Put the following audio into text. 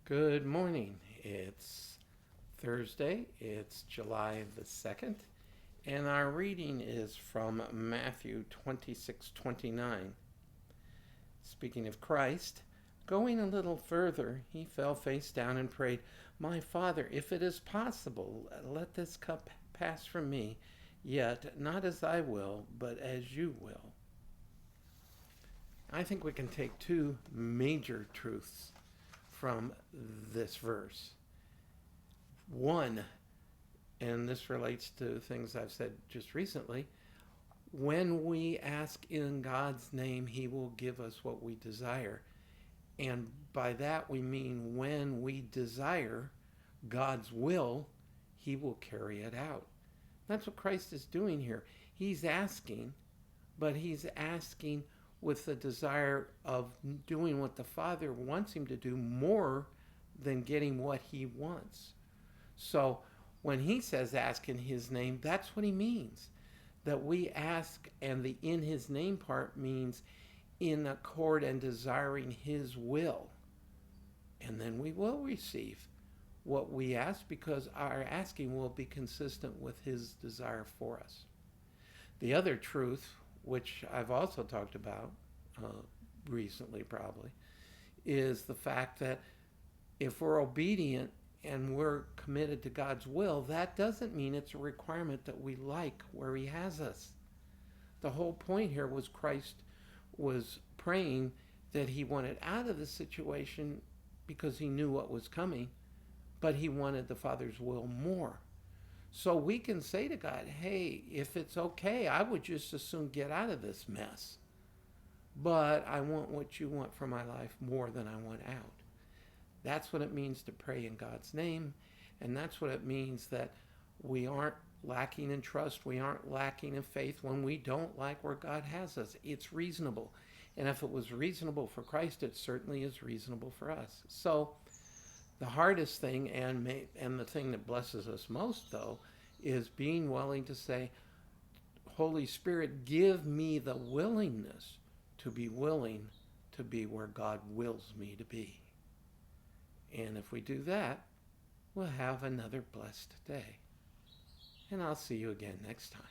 Good morning. It's Thursday. It's July the 2nd, and our reading is from Matthew 26:29. Speaking of Christ, going a little further, he fell face down and prayed, "My Father, if it is possible, let this cup pass from me, yet not as I will, but as you will." I think we can take two major truths from this verse. One, and this relates to things I've said just recently, when we ask in God's name, He will give us what we desire. And by that we mean when we desire God's will, He will carry it out. That's what Christ is doing here. He's asking, but He's asking with the desire of doing what the Father wants Him to do more than getting what He wants. So when He says ask in His name, that's what He means. That we ask, and the in His name part means in accord and desiring His will. And then we will receive what we ask because our asking will be consistent with His desire for us. The other truth, which I've also talked about recently probably, is the fact that if we're obedient and we're committed to God's will, that doesn't mean it's a requirement that we like where He has us. The whole point here was Christ was praying that He wanted out of the situation because He knew what was coming, but He wanted the Father's will more. So we can say to God, hey, if it's okay, I would just as soon get out of this mess. But I want what you want for my life more than I want out. That's what it means to pray in God's name. And that's what it means that we aren't lacking in trust. We aren't lacking in faith when we don't like where God has us. It's reasonable. And if it was reasonable for Christ, it certainly is reasonable for us. So the hardest thing and the thing that blesses us most, though, is being willing to say, Holy Spirit, give me the willingness to be willing to be where God wills me to be. And if we do that, we'll have another blessed day. And I'll see you again next time.